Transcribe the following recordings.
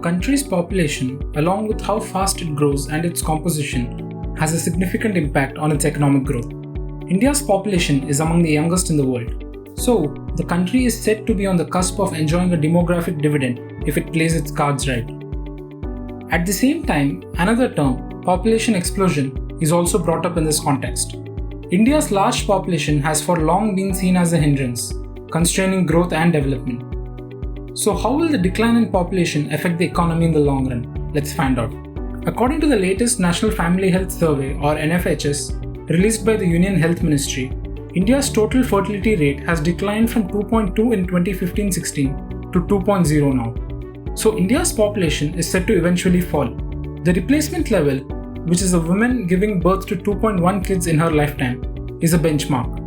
country's population, along with how fast it grows and its composition, has a significant impact on its economic growth. India's population is among the youngest in the world, so the country is said to be on the cusp of enjoying a demographic dividend if it plays its cards right. At the same time, another term, population explosion, is also brought up in this context. India's large population has for long been seen as a hindrance, constraining growth and development. So how will the decline in population affect the economy in the long run? Let's find out. According to the latest National Family Health Survey or NFHS, released by the Union Health Ministry, India's total fertility rate has declined from 2.2 in 2015-16 to 2.0 now. So India's population is set to eventually fall. The replacement level, which is a woman giving birth to 2.1 kids in her lifetime, is a benchmark.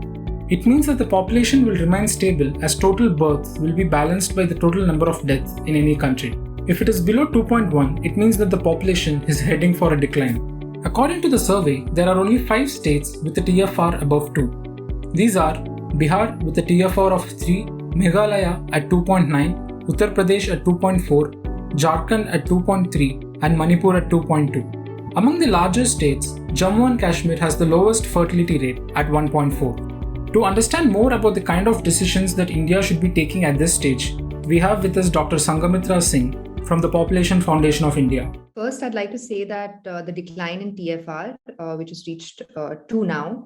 It means that the population will remain stable as total births will be balanced by the total number of deaths in any country. If it is below 2.1, it means that the population is heading for a decline. According to the survey, there are only 5 states with a TFR above 2. These are Bihar with a TFR of 3, Meghalaya at 2.9, Uttar Pradesh at 2.4, Jharkhand at 2.3 and Manipur at 2.2. Among the larger states, Jammu and Kashmir has the lowest fertility rate at 1.4. To understand more about the kind of decisions that India should be taking at this stage, we have with us Dr. Sangamitra Singh from the Population Foundation of India. First, I'd like to say that the decline in TFR, which has reached 2 now,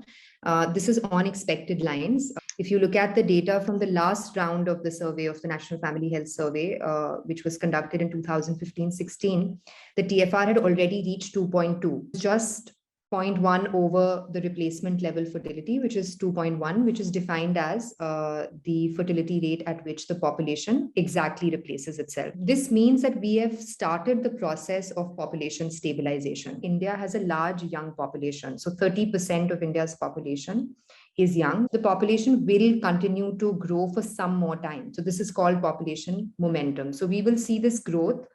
this is on expected lines. If you look at the data from the last round of the survey of the National Family Health Survey, which was conducted in 2015-16, the TFR had already reached 2.2, just 0.1 over the replacement level fertility, which is 2.1, which is defined as the fertility rate at which the population exactly replaces itself. This means that we have started the process of population stabilization. India has a large young population. So 30% of India's population is young. The population will continue to grow for some more time. So this is called population momentum. So we will see this growth,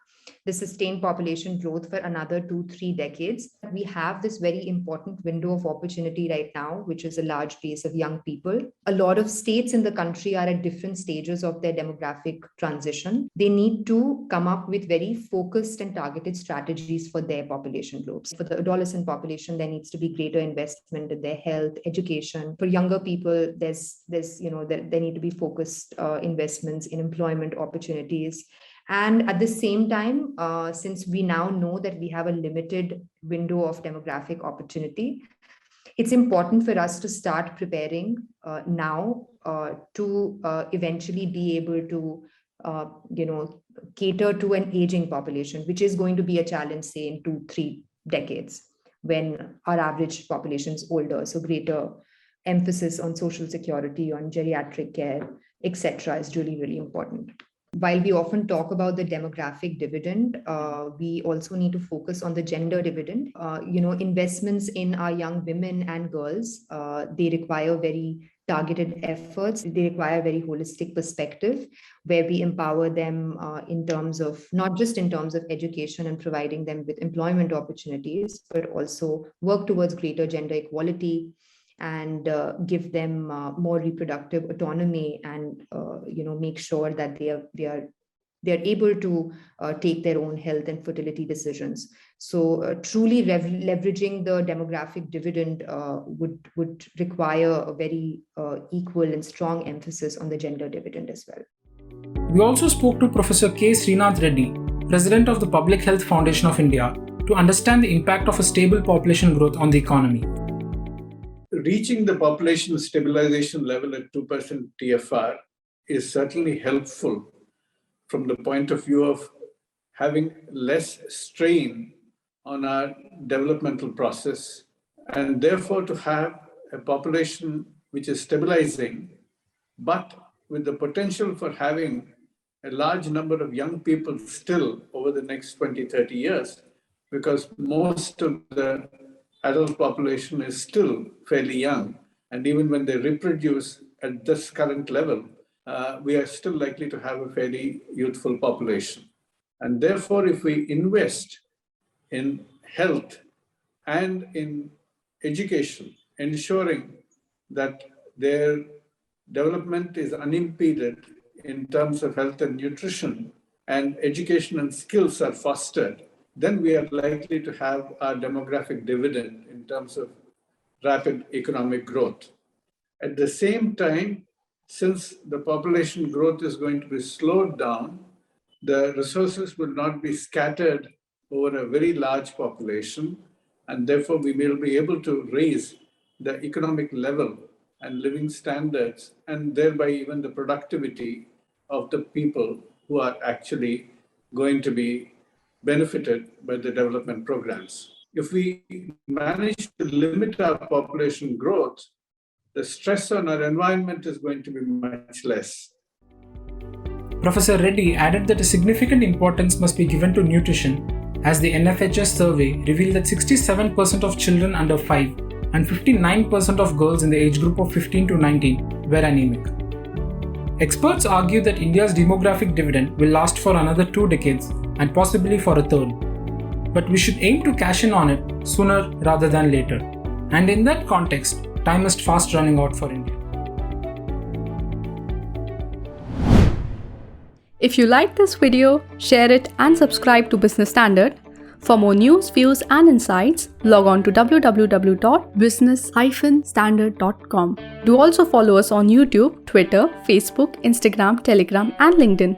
the sustained population growth for another 2-3 decades. We have this very important window of opportunity right now, which is a large base of young people. A lot of states in the country are at different stages of their demographic transition. They need to come up with very focused and targeted strategies for their population groups. For the adolescent population, there needs to be greater investment in their health, education. For younger people, there need to be focused investments in employment opportunities. And at the same time, since we now know that we have a limited window of demographic opportunity, it's important for us to start preparing now to eventually be able to, cater to an aging population, which is going to be a challenge, say, in 2-3 decades when our average population is older. So greater emphasis on social security, on geriatric care, etc. is really, really important. While we often talk about the demographic dividend, we also need to focus on the gender dividend. Investments in our young women and girls, they require very targeted efforts. They require a very holistic perspective where we empower them in terms of, not just in terms of education and providing them with employment opportunities, but also work towards greater gender equality and give them more reproductive autonomy and make sure that they are able to take their own health and fertility decisions. So truly leveraging the demographic dividend would require a very equal and strong emphasis on the gender dividend as well. We also spoke to Professor K. Srinath Reddy, President of the Public Health Foundation of India, to understand the impact of a stable population growth on the economy. Reaching the population stabilization level at 2% TFR is certainly helpful from the point of view of having less strain on our developmental process, and therefore to have a population which is stabilizing, but with the potential for having a large number of young people still over the next 20-30 years, because most of the adult population is still fairly young. And even when they reproduce at this current level, we are still likely to have a fairly youthful population. And therefore, if we invest in health and in education, ensuring that their development is unimpeded in terms of health and nutrition, and education and skills are fostered, then we are likely to have our demographic dividend in terms of rapid economic growth. At the same time, since the population growth is going to be slowed down, the resources will not be scattered over a very large population, and therefore we will be able to raise the economic level and living standards, and thereby even the productivity of the people who are actually going to be benefited by the development programs. If we manage to limit our population growth, the stress on our environment is going to be much less. Professor Reddy added that a significant importance must be given to nutrition, as the NFHS survey revealed that 67% of children under 5 and 59% of girls in the age group of 15 to 19 were anemic. Experts argue that India's demographic dividend will last for another 2 decades and possibly for a third. But we should aim to cash in on it sooner rather than later. And in that context, time is fast running out for India. If you like this video, share it and subscribe to Business Standard. For more news, views and insights, log on to www.business-standard.com. Do also follow us on YouTube, Twitter, Facebook, Instagram, Telegram and LinkedIn.